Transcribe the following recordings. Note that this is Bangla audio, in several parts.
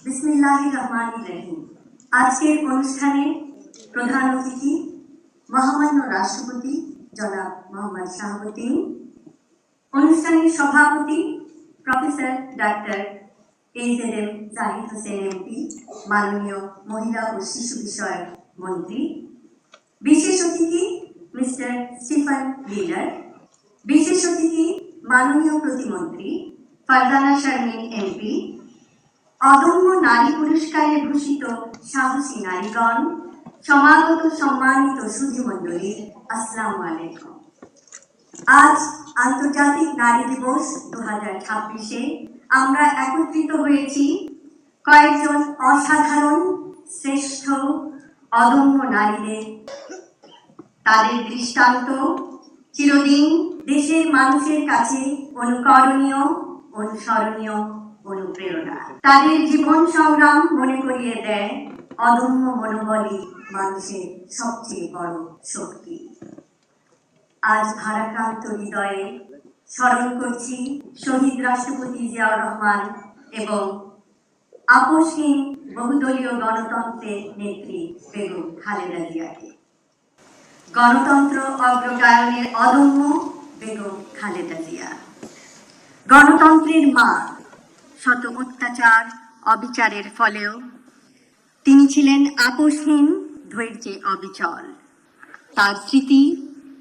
বিসমিল্লাহির রহমানির রহিম। আজকের অনুষ্ঠানে প্রধান অতিথি মহামান্য রাষ্ট্রপতি জনাব মোহাম্মদ শাহাবুদ্দিন, অনুষ্ঠানের সভাপতি professor doctor AZM Zahid Hossain MP, মাননীয় মহিলা ও শিশু বিষয়ক মন্ত্রী, বিশেষ অতিথি মিস্টার স্টিফেন লিলার, বিশেষ অতিথি মাননীয় প্রতিমন্ত্রী ফারজানা শারমিন এমপি, অদম্য নারী পুরস্কারে ভূষিত সাহসী নারীগণ, সমাগত সম্মানিত সুধীমণ্ডলী, আসসালামু আলাইকুম। আজ আন্তর্জাতিক নারী দিবস 2026-এ আমরা একত্রিত হয়েছি কয়েকজন অসাধারণ, শ্রেষ্ঠ, অদম্য নারীদের। তাদের দৃষ্টান্ত চিরদিন দেশের মানুষের কাছে অনুকরণীয়, অনুসরণীয়, অনুপ্রেরণা। তাদের জীবন সংগ্রাম মনে করিয়ে দেয় অদম্য মনোবলই মানুষের সবচেয়ে বড় শক্তি। আজ ভারাক্রান্ত হৃদয়ে স্মরণ করছি শহীদ রাষ্ট্রপতি জিয়াউর রহমান এবং আপসহীন বহুদলীয় গণতন্ত্রের নেত্রী বেগম খালেদা জিয়াকে। গণতন্ত্র অগ্রগায়নের অদম্য বেগম খালেদা জিয়া, গণতন্ত্রের মা। শত অত্যাচার অবিচারের ফলেও তিনি ছিলেন আপসহীন, ধৈর্যে অবিচল। তার স্মৃতি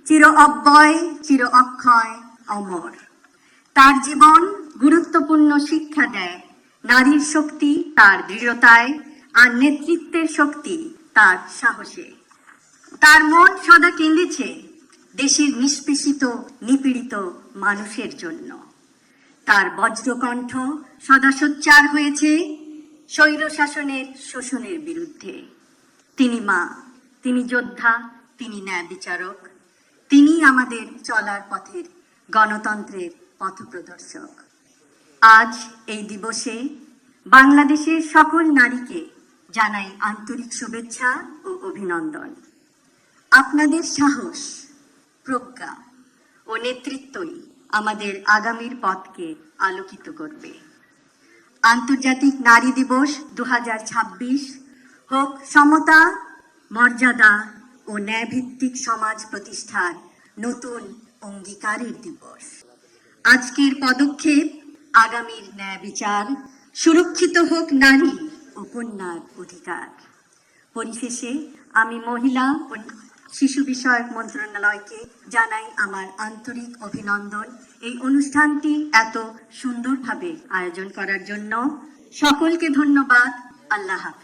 চির অব্যয়, চির অক্ষয়, অমর। তার জীবন গুরুত্বপূর্ণ শিক্ষা দেয় নারীর শক্তি তার দৃঢ়তায়, আর নেতৃত্বের শক্তি তার সাহসে। তার মন সদা কেঁদেছে দেশের নিষ্পেষিত, নিপীড়িত মানুষের জন্য। তার বজ্রকণ্ঠ সদা সোচ্চার হয়েছে স্বৈর শাসনের শোষণের বিরুদ্ধে। তিনি মা, তিনি যোদ্ধা, তিনি ন্যায় বিচারক, তিনি আমাদের চলার পথের গণতন্ত্রের পথপ্রদর্শক। আজ এই দিবসে বাংলাদেশের সকল নারীকে জানাই আন্তরিক শুভেচ্ছা ও অভিনন্দন। আপনাদের সাহস, প্রজ্ঞা ও নেতৃত্বই আমাদের আগামীর পথকে আলোকিত করবে। আন্তর্জাতিক নারী দিবস 2026 হোক সমতা, মর্যাদা ও ন্যায়ভিত্তিক সমাজ প্রতিষ্ঠার নতুন অঙ্গীকারের দিবস। আজকের পদক্ষেপ আগামীর ন্যায় বিচার, সুরক্ষিত হোক নারী ও কন্যার অধিকার। পরিশেষে আমি মহিলা ও শিশু বিষয়ক মন্ত্রণালয়কে জানাই আমার আন্তরিক অভিনন্দন এই অনুষ্ঠানটি এত সুন্দরভাবে আয়োজন করার জন্য। সকলকে ধন্যবাদ। আল্লাহ হাফেজ।